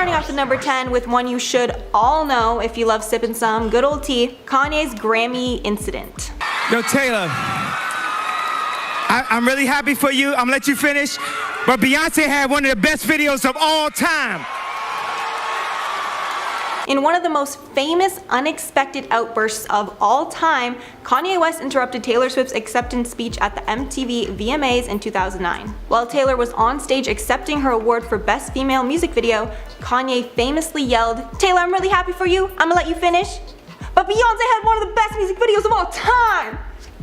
Starting off at number 10 with one you should all know if you love sipping some good old tea, Kanye's Grammy incident. Yo, Taylor, I'm really happy for you. I'm gonna let you finish. But Beyonce had one of the best videos of all time. In one of the most famous unexpected outbursts of all time, Kanye West interrupted Taylor Swift's acceptance speech at the MTV VMAs in 2009. While Taylor was on stage accepting her award for Best Female Music Video, Kanye famously yelled, "Taylor, I'm really happy for you. I'm gonna let you finish. But Beyonce had one of the best music videos of all time."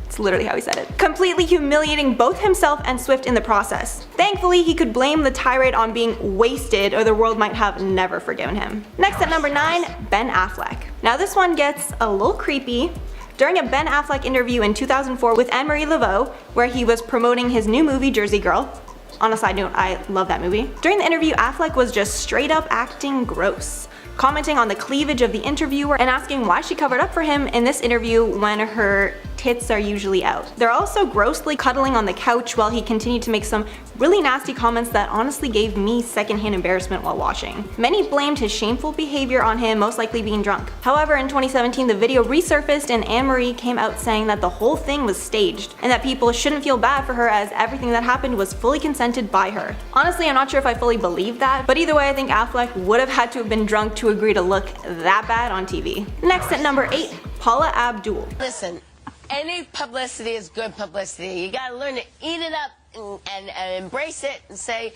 It's literally how he said it. Completely humiliating both himself and Swift in the process. Thankfully, he could blame the tirade on being wasted, or the world might have never forgiven him. Next at number 9, Ben Affleck. Now this one gets a little creepy. During a Ben Affleck interview in 2004 with Anne-Marie Laveau, where he was promoting his new movie Jersey Girl. On a side note, I love that movie. During the interview, Affleck was just straight up acting gross, commenting on the cleavage of the interviewer and asking why she covered up for him in this interview when her tits are usually out. They're also grossly cuddling on the couch while he continued to make some really nasty comments that honestly gave me secondhand embarrassment while watching. Many blamed his shameful behavior on him most likely being drunk. However, in 2017 the video resurfaced and Anne-Marie came out saying that the whole thing was staged and that people shouldn't feel bad for her as everything that happened was fully consented by her. Honestly, I'm not sure if I fully believe that, but either way I think Affleck would have had to have been drunk to agree to look that bad on TV. Next at number 8, Paula Abdul. Listen, any publicity is good publicity. You gotta learn to eat it up and embrace it and say,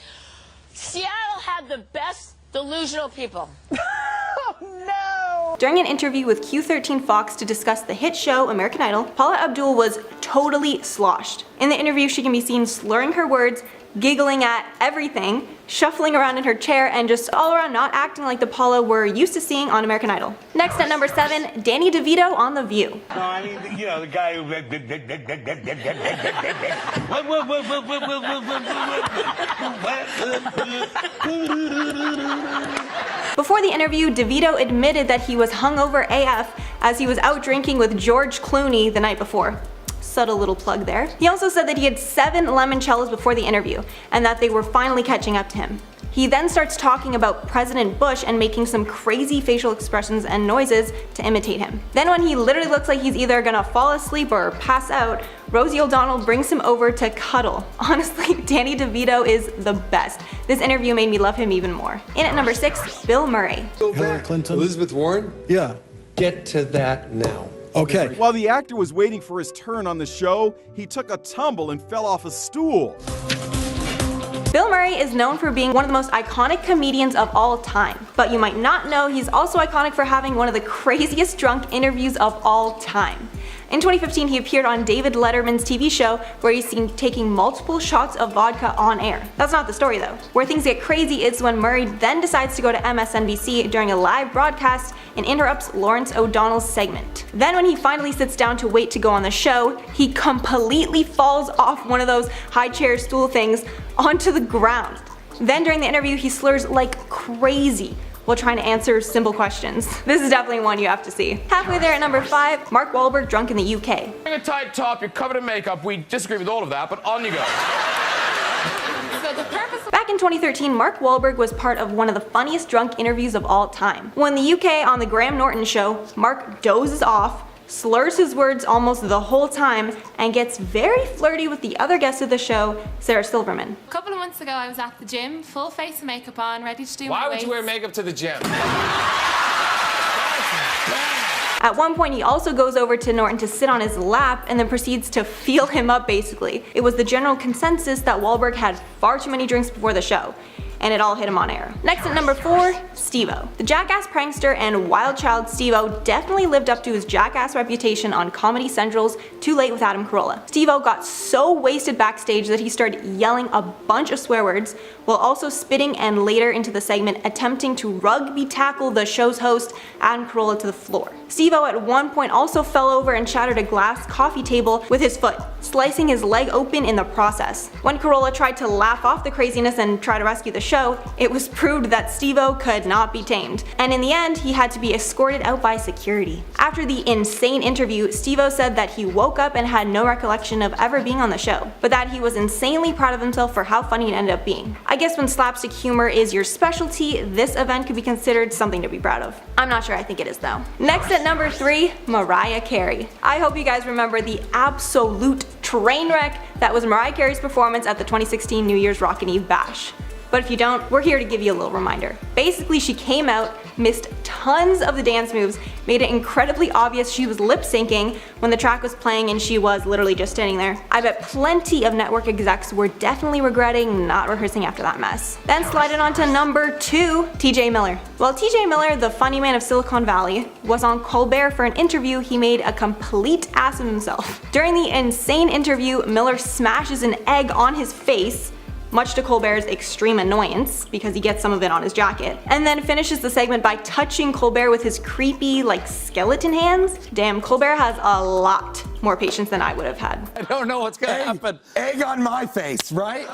Seattle had the best delusional people. Oh no! During an interview with Q13 Fox to discuss the hit show American Idol, Paula Abdul was totally sloshed. In the interview, she can be seen slurring her words, giggling at everything, shuffling around in her chair, and just all around not acting like the Paula we're used to seeing on American Idol. Next at number 7, Danny Devito on The View. No, I mean, you know, the guy who... Before the interview, Devito admitted that he was hungover AF as he was out drinking with George Clooney the night before. Subtle little plug there. He also said that he had 7 limoncellos before the interview, and that they were finally catching up to him. He then starts talking about President Bush and making some crazy facial expressions and noises to imitate him. Then when he literally looks like he's either gonna fall asleep or pass out, Rosie O'Donnell brings him over to cuddle. Honestly, Danny DeVito is the best. This interview made me love him even more. In at number 6, Bill Murray. Hillary Clinton. Elizabeth Warren? Yeah. Get to that now. Okay. While the actor was waiting for his turn on the show, he took a tumble and fell off a stool. Bill Murray is known for being one of the most iconic comedians of all time, but you might not know he's also iconic for having one of the craziest drunk interviews of all time. In 2015, he appeared on David Letterman's TV show where he's seen taking multiple shots of vodka on air. That's not the story though. Where things get crazy is when Murray then decides to go to MSNBC during a live broadcast and interrupts Lawrence O'Donnell's segment. Then when he finally sits down to wait to go on the show, he completely falls off one of those high chair stool things onto the ground. Then during the interview, he slurs like crazy while trying to answer simple questions. This is definitely one you have to see. Halfway there at number 5, Mark Wahlberg drunk in the UK. Wearing a tight top, you're covered in makeup. We disagree with all of that, but on you go. Back in 2013, Mark Wahlberg was part of one of the funniest drunk interviews of all time. When the UK on the Graham Norton show, Mark dozes off, slurs his words almost the whole time, and gets very flirty with the other guest of the show, Sarah Silverman. A couple of months ago I was at the gym, full face of makeup on, ready to do my Why would weights. you wear makeup to the gym? At one point, he also goes over to Norton to sit on his lap and then proceeds to feel him up basically. It was the general consensus that Wahlberg had far too many drinks before the show, and it all hit him on air. Next at number 4, Steve-O. The jackass prankster and wild child Steve-O definitely lived up to his jackass reputation on Comedy Central's Too Late with Adam Carolla. Steve-O got so wasted backstage that he started yelling a bunch of swear words while also spitting and later into the segment attempting to rugby tackle the show's host, Adam Carolla, to the floor. Steve-O at one point also fell over and shattered a glass coffee table with his foot, slicing his leg open in the process. When Carolla tried to laugh off the craziness and try to rescue the show, it was proved that Steve-O could not be tamed, and in the end, he had to be escorted out by security. After the insane interview, Steve-O said that he woke up and had no recollection of ever being on the show, but that he was insanely proud of himself for how funny it ended up being. I guess when slapstick humor is your specialty, this event could be considered something to be proud of. I'm not sure I think it is though. Next at number 3, Mariah Carey. I hope you guys remember the absolute train wreck that was Mariah Carey's performance at the 2016 New Year's Rockin' Eve Bash. But if you don't, we're here to give you a little reminder. Basically, she came out, missed tons of the dance moves, made it incredibly obvious she was lip syncing when the track was playing and she was literally just standing there. I bet plenty of network execs were definitely regretting not rehearsing after that mess. Then sliding on to number 2, TJ Miller. Well, TJ Miller, the funny man of Silicon Valley, was on Colbert for an interview. He made a complete ass of himself. During the insane interview, Miller smashes an egg on his face, much to Colbert's extreme annoyance, because he gets some of it on his jacket, and then finishes the segment by touching Colbert with his creepy, like, skeleton hands. Damn, Colbert has a lot more patience than I would have had. I don't know what's gonna happen. Egg on my face, right?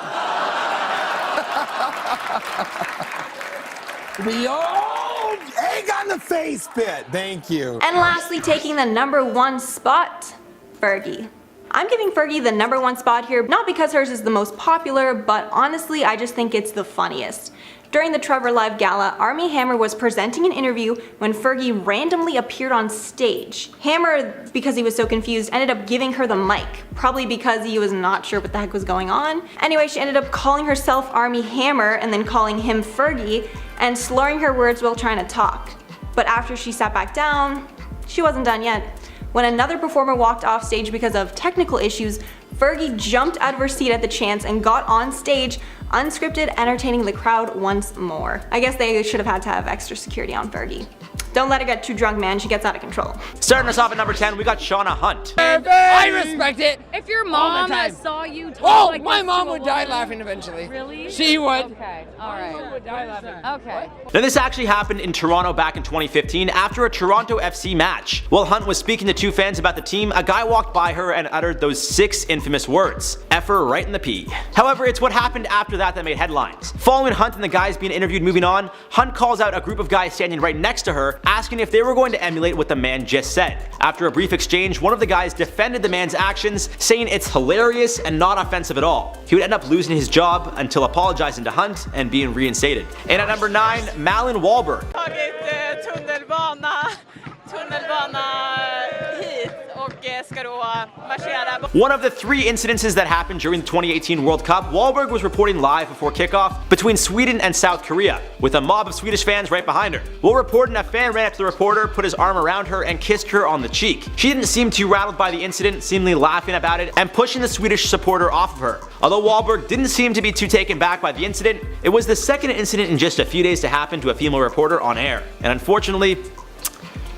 The old egg on the face bit. Thank you. And lastly, taking the number 1 spot, Fergie. I'm giving Fergie the number 1 spot here, not because hers is the most popular, but honestly, I just think it's the funniest. During the Trevor Live Gala, Armie Hammer was presenting an interview when Fergie randomly appeared on stage. Hammer, because he was so confused, ended up giving her the mic, probably because he was not sure what the heck was going on. Anyway, she ended up calling herself Armie Hammer and then calling him Fergie and slurring her words while trying to talk. But after she sat back down, she wasn't done yet. When another performer walked off stage because of technical issues, Fergie jumped out of her seat at the chance and got on stage, unscripted, entertaining the crowd once more. I guess they should have had to have extra security on Fergie. Don't let her get too drunk, man. She gets out of control. Starting us off at number 10, we got Shauna Hunt. I respect it. If your mom saw you talk like my this mom to a would die woman- laughing eventually. Really? She would. Okay, alright. My mom would die laughing. Okay. Now this actually happened in Toronto back in 2015 after a Toronto FC match. While Hunt was speaking to 2 fans about the team, a guy walked by her and uttered those 6 infamous words. F her right in the P. However, it's what happened after that made headlines. Following Hunt and the guys being interviewed moving on, Hunt calls out a group of guys standing right next to her, asking if they were going to emulate what the man just said. After a brief exchange, one of the guys defended the man's actions, saying it's hilarious and not offensive at all. He would end up losing his job until apologizing to Hunt and being reinstated. And at number 9, Malin Wahlberg. One of the 3 incidences that happened during the 2018 World Cup, Wahlberg was reporting live before kickoff between Sweden and South Korea, with a mob of Swedish fans right behind her. While reporting, a fan ran up to the reporter, put his arm around her, and kissed her on the cheek. She didn't seem too rattled by the incident, seemingly laughing about it and pushing the Swedish supporter off of her. Although Wahlberg didn't seem to be too taken back by the incident, it was the second incident in just a few days to happen to a female reporter on air. And unfortunately,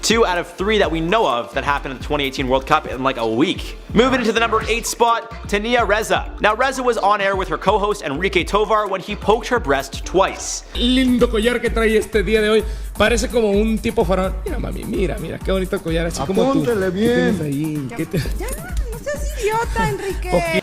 2 out of 3 that we know of that happened at the 2018 World Cup in like a week. Moving into the number 8 spot, Tania Reza. Now Reza was on air with her co-host Enrique Tovar when he poked her breast twice. Lindo collar que trae este día de hoy. Parece como un tipo faraón. Mira mami, mira, qué bonito collar, así como tú. Apúntele bien.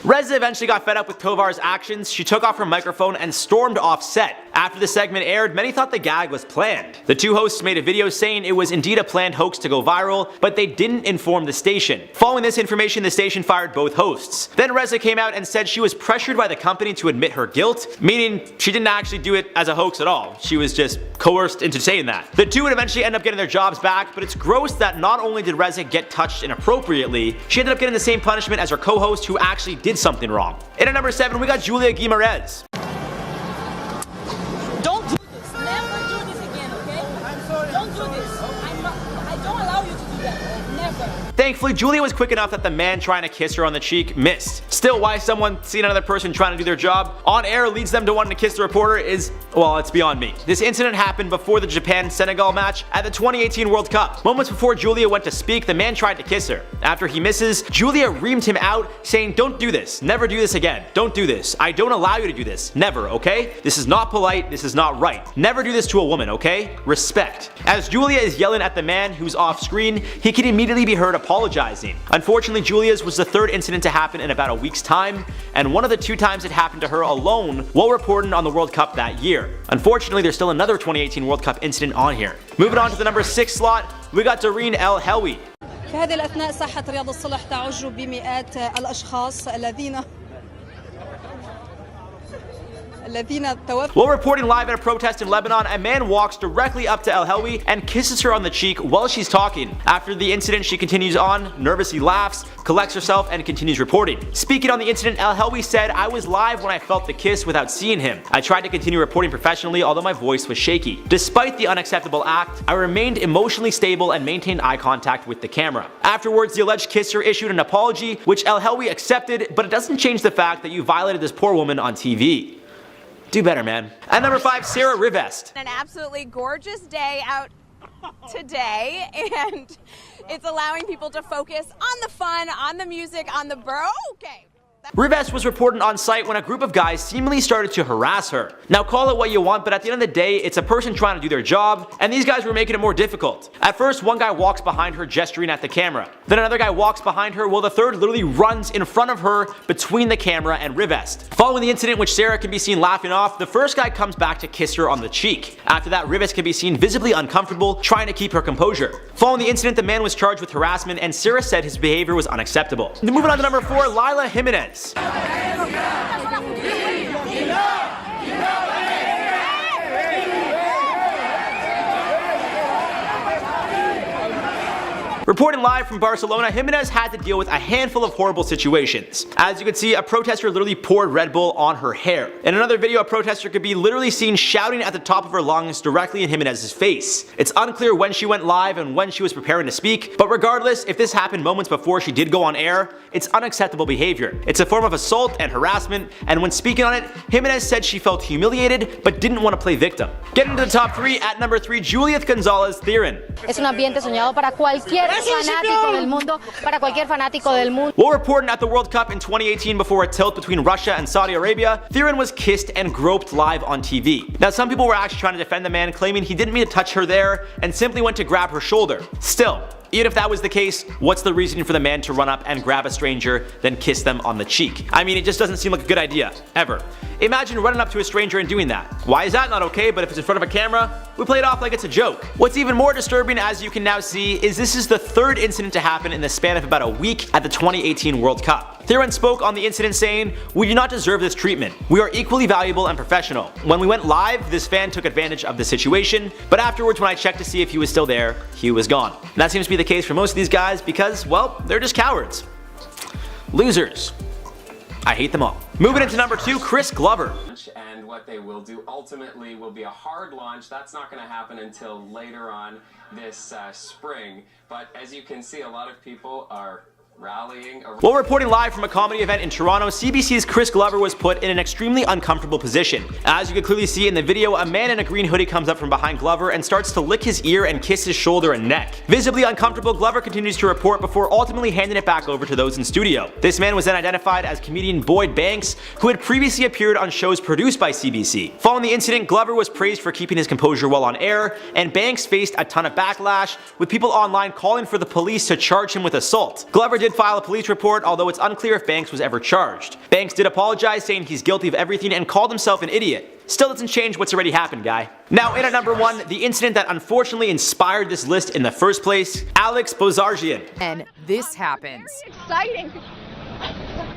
Reza eventually got fed up with Tovar's actions. She took off her microphone and stormed off set. After the segment aired, many thought the gag was planned. The 2 hosts made a video saying it was indeed a planned hoax to go viral, but they didn't inform the station. Following this information, the station fired both hosts. Then Reza came out and said she was pressured by the company to admit her guilt, meaning she didn't actually do it as a hoax at all. She was just coerced into saying that. The 2 would eventually end up getting their jobs back, but it's gross that not only did Reza get touched inappropriately, she ended up getting the same punishment as her co-host who actually did something wrong. And at number 7, we got Julieth Jiminez. Don't do this. Never do this again, okay? I'm sorry. Don't do this. I don't allow you to do that. Never. Thankfully, Julieth was quick enough that the man trying to kiss her on the cheek missed. Still, why someone seeing another person trying to do their job on air leads them to wanting to kiss the reporter is, well, it's beyond me. This incident happened before the Japan-Senegal match at the 2018 World Cup. Moments before Julieth went to speak, the man tried to kiss her. After he misses, Julieth reamed him out, saying, "Don't do this. Never do this again. Don't do this. I don't allow you to do this. Never, okay? This is not polite. This is not right. Never do this to a woman, okay? Respect." As Julieth is yelling at the man who's off screen, he can immediately be heard apologizing apologizing. Unfortunately, Julieth's was the third incident to happen in about a week's time, and one of the 2 times it happened to her alone while reporting on the World Cup that year. Unfortunately, there's still another 2018 World Cup incident on here. Moving on to the number 6 slot, we got Theran El Helwi. في هذه الأثناء ساحة رياض الصلح تعج بمئات الأشخاص الذين While reporting live at a protest in Lebanon, a man walks directly up to El Helwi and kisses her on the cheek while she's talking. After the incident, she continues on, nervously laughs, collects herself, and continues reporting. Speaking on the incident, El Helwi said, "I was live when I felt the kiss without seeing him. I tried to continue reporting professionally, although my voice was shaky. Despite the unacceptable act, I remained emotionally stable and maintained eye contact with the camera." Afterwards, the alleged kisser issued an apology, which El Helwi accepted, but it doesn't change the fact that you violated this poor woman on TV. Do better, man. At number 5, Sara Rivest. An absolutely gorgeous day out today, and it's allowing people to focus on the fun, on the music, on the okay. Rivest was reported on site when a group of guys seemingly started to harass her. Now call it what you want, but at the end of the day, it's a person trying to do their job, and these guys were making it more difficult. At first, one guy walks behind her gesturing at the camera. Then another guy walks behind her while the third literally runs in front of her between the camera and Rivest. Following the incident, which Sara can be seen laughing off, the first guy comes back to kiss her on the cheek. After that, Rivest can be seen visibly uncomfortable, trying to keep her composure. Following the incident, the man was charged with harassment, and Sara said his behavior was unacceptable. Then moving on to number 4, Laila Jiminez. Reporting live from Barcelona, Jiminez had to deal with a handful of horrible situations. As you can see, a protester literally poured Red Bull on her hair. In another video, a protester could be literally seen shouting at the top of her lungs directly in Jiminez's face. It's unclear when she went live and when she was preparing to speak, but regardless, if this happened moments before she did go on air, it's unacceptable behavior. It's a form of assault and harassment, and when speaking on it, Jiminez said she felt humiliated but didn't want to play victim. Getting to the top 3, at number 3, Julieth Gonzalez Theran. Es un ambiente soñado para cualquier fanático del mundo, para cualquier fanático del mundo. While reporting at the World Cup in 2018 before a tilt between Russia and Saudi Arabia, Theran was kissed and groped live on TV. Now some people were actually trying to defend the man, claiming he didn't mean to touch her there and simply went to grab her shoulder. Still, even if that was the case, what's the reason for the man to run up and grab a stranger, then kiss them on the cheek? I mean, it just doesn't seem like a good idea, ever. Imagine running up to a stranger and doing that. Why is that not okay, but if it's in front of a camera, we play it off like it's a joke. What's even more disturbing, as you can now see, is this is the third incident to happen in the span of about a week at the 2018 World Cup. Theran spoke on the incident saying, "We do not deserve this treatment. We are equally valuable and professional. When we went live, this fan took advantage of the situation, but afterwards when I checked to see if he was still there, he was gone." And that seems to be the case for most of these guys because, well, they're just cowards. Losers. I hate them all. Moving into number 2, Chris Glover. And what they will do ultimately will be a hard launch. That's not going to happen until later on this spring. But as you can see, a lot of people are rallying. While reporting live from a comedy event in Toronto, CBC's Chris Glover was put in an extremely uncomfortable position. As you can clearly see in the video, a man in a green hoodie comes up from behind Glover and starts to lick his ear and kiss his shoulder and neck. Visibly uncomfortable, Glover continues to report before ultimately handing it back over to those in studio. This man was then identified as comedian Boyd Banks, who had previously appeared on shows produced by CBC. Following the incident, Glover was praised for keeping his composure while on air, and Banks faced a ton of backlash, with people online calling for the police to charge him with assault. Glover did file a police report, although it's unclear if Banks was ever charged. Banks did apologize, saying he's guilty of everything and called himself an idiot. Still doesn't change what's already happened, guy. Now in at number 1, the incident that unfortunately inspired this list in the first place, Alex Bozarjian. And this happens. Exciting.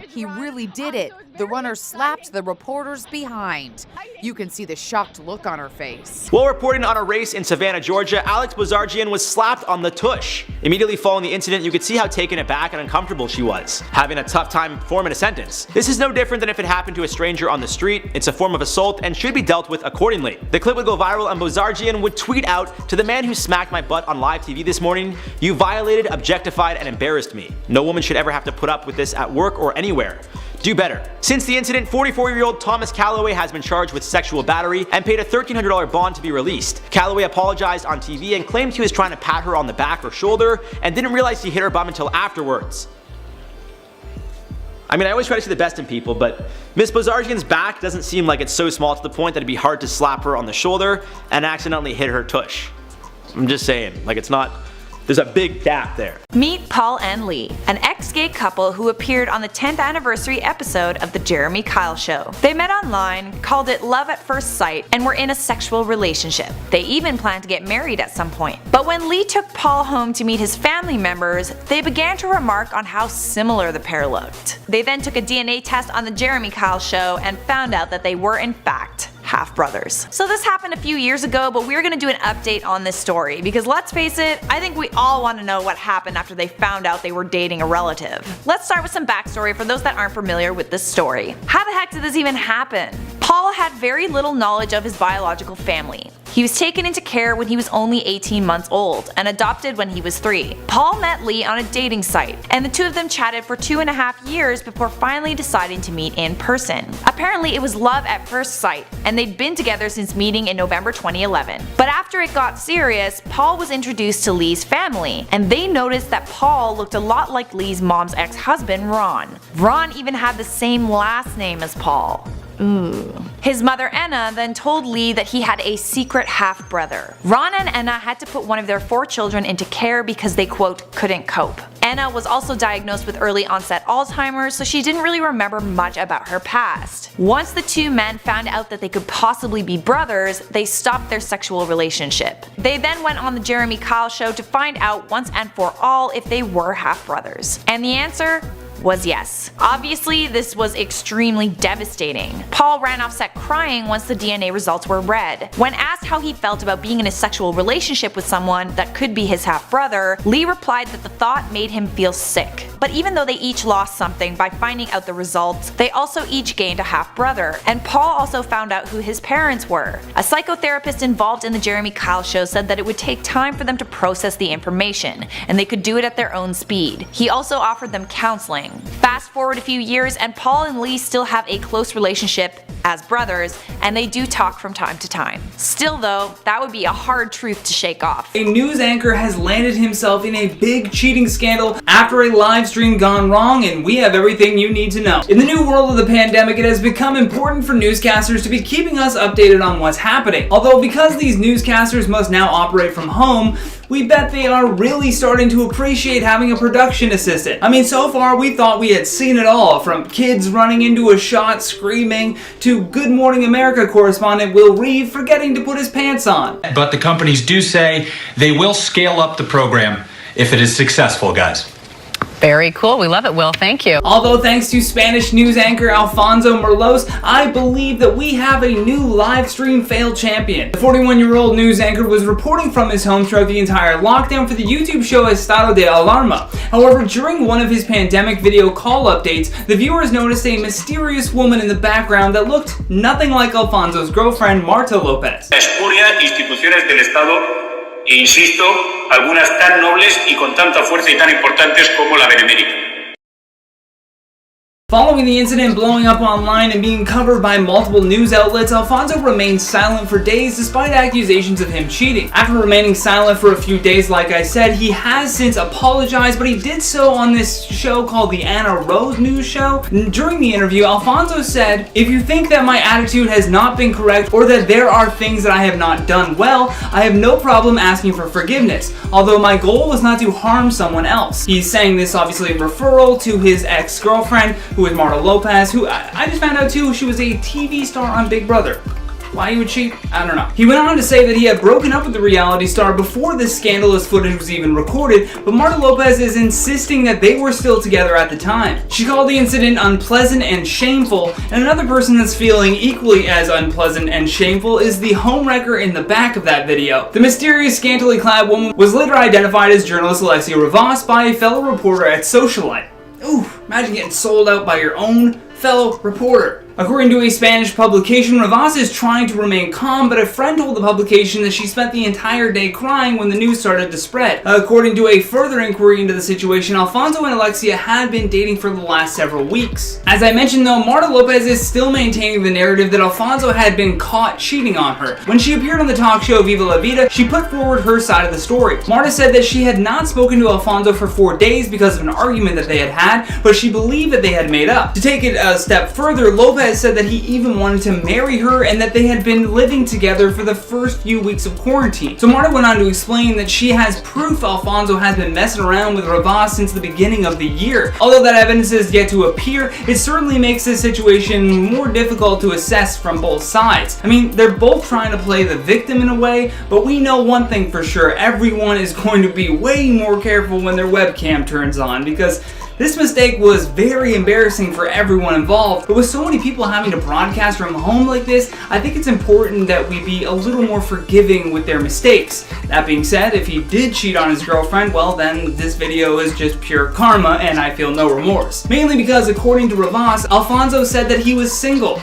He really did it. The runner slapped the reporters behind. You can see the shocked look on her face. While reporting on a race in Savannah, Georgia, Alex Bozarjian was slapped on the tush. Immediately following the incident, you could see how taken aback and uncomfortable she was, having a tough time forming a sentence. This is no different than if it happened to a stranger on the street. It's a form of assault and should be dealt with accordingly. The clip would go viral and Bozarjian would tweet out, "To the man who smacked my butt on live TV this morning, you violated, objectified, and embarrassed me. No woman should ever have to put up with this at work or anywhere. Do better." Since the incident, 44-year-old Thomas Calloway has been charged with sexual battery and paid a $1,300 bond to be released. Calloway apologized on TV and claimed he was trying to pat her on the back or shoulder and didn't realize he hit her bum until afterwards. I mean, I always try to see the best in people, but Miss Bozarjian's back doesn't seem like it's so small to the point that it'd be hard to slap her on the shoulder and accidentally hit her tush. I'm just saying, like, it's not There's a big gap there. Meet Paul and Lee, an ex-gay couple who appeared on the 10th anniversary episode of The Jeremy Kyle Show. They met online, called it love at first sight, and were in a sexual relationship. They even planned to get married at some point. But when Lee took Paul home to meet his family members, they began to remark on how similar the pair looked. They then took a DNA test on The Jeremy Kyle Show and found out that they were in fact half-brothers. So this happened a few years ago, but we're gonna do an update on this story because let's face it, I think we all want to know what happened after they found out they were dating a relative. Let's start with some backstory for those that aren't familiar with this story. How the heck did this even happen? Paul had very little knowledge of his biological family. He was taken into care when he was only 18 months old and adopted when he was 3. Paul met Lee on a dating site, and the two of them chatted for 2.5 years before finally deciding to meet in person. Apparently it was love at first sight, and they'd been together since meeting in November 2011. But after it got serious, Paul was introduced to Lee's family, and they noticed that Paul looked a lot like Lee's mom's ex-husband, Ron. Ron even had the same last name as Paul. Ooh. His mother Anna then told Lee that he had a secret half-brother. Ron and Anna had to put one of their 4 children into care because they quote couldn't cope. Anna was also diagnosed with early onset Alzheimer's, so she didn't really remember much about her past. Once the two men found out that they could possibly be brothers, they stopped their sexual relationship. They then went on the Jeremy Kyle Show to find out once and for all if they were half-brothers. And the answer was yes. Obviously, this was extremely devastating. Paul ran off set crying once the DNA results were read. When asked how he felt about being in a sexual relationship with someone that could be his half-brother, Lee replied that the thought made him feel sick. But even though they each lost something by finding out the results, they also each gained a half-brother, and Paul also found out who his parents were. A psychotherapist involved in the Jeremy Kyle Show said that it would take time for them to process the information, and they could do it at their own speed. He also offered them counseling. Fast forward a few years and Paul and Lee still have a close relationship as brothers, and they do talk from time to time. Still though, that would be a hard truth to shake off. A news anchor has landed himself in a big cheating scandal after a live stream gone wrong, and we have everything you need to know. In the new world of the pandemic, it has become important for newscasters to be keeping us updated on what's happening. Although because these newscasters must now operate from home, we bet they are really starting to appreciate having a production assistant. I mean, so far we thought we had seen it all, from kids running into a shot screaming to Good Morning America correspondent Will Reeve forgetting to put his pants on. But the companies do say they will scale up the program if it is successful, guys. Very cool. We love it, Will. Thank you. Although thanks to Spanish news anchor Alfonso Merlos, I believe that we have a new live stream fail champion. The 41-year-old news anchor was reporting from his home throughout the entire lockdown for the YouTube show Estado de Alarma. However, during one of his pandemic video call updates, the viewers noticed a mysterious woman in the background that looked nothing like Alfonso's girlfriend, Marta Lopez. Espuria instituciones del Estado e insisto, algunas tan nobles y con tanta fuerza y tan importantes como la Benemérita. Following the incident blowing up online and being covered by multiple news outlets, Alfonso remained silent for days despite accusations of him cheating. After remaining silent for a few days, like I said, he has since apologized, but he did so on this show called the Anna Rose News Show. During the interview, Alfonso said, "If you think that my attitude has not been correct or that there are things that I have not done well, I have no problem asking for forgiveness, although my goal was not to harm someone else." He's saying this obviously in referral to his ex-girlfriend, who is Marta Lopez, who I just found out too, she was a TV star on Big Brother. Why he would cheat? I don't know. He went on to say that he had broken up with the reality star before this scandalous footage was even recorded, but Marta Lopez is insisting that they were still together at the time. She called the incident unpleasant and shameful, and another person that's feeling equally as unpleasant and shameful is the homewrecker in the back of that video. The mysterious scantily clad woman was later identified as journalist Laila Jiminez by a fellow reporter at Socialite. Ooh, imagine getting sold out by your own fellow reporter. According to a Spanish publication, Rivas is trying to remain calm, but a friend told the publication that she spent the entire day crying when the news started to spread. According to a further inquiry into the situation, Alfonso and Alexia had been dating for the last several weeks. As I mentioned though, Marta Lopez is still maintaining the narrative that Alfonso had been caught cheating on her. When she appeared on the talk show Viva La Vida, she put forward her side of the story. Marta said that she had not spoken to Alfonso for 4 days because of an argument that they had had, but she believed that they had made up. To take it a step further, Lopez Lopez said that he even wanted to marry her and that they had been living together for the first few weeks of quarantine. So Marta went on to explain that she has proof Alfonso has been messing around with Rivest since the beginning of the year. Although that evidence is yet to appear, it certainly makes this situation more difficult to assess from both sides. I mean, they're both trying to play the victim in a way, but we know one thing for sure: everyone is going to be way more careful when their webcam turns on, because this mistake was very embarrassing for everyone involved, but with so many people having to broadcast from home like this, I think it's important that we be a little more forgiving with their mistakes. That being said, if he did cheat on his girlfriend, well then this video is just pure karma and I feel no remorse. Mainly because according to Rivest, Alfonso said that he was single.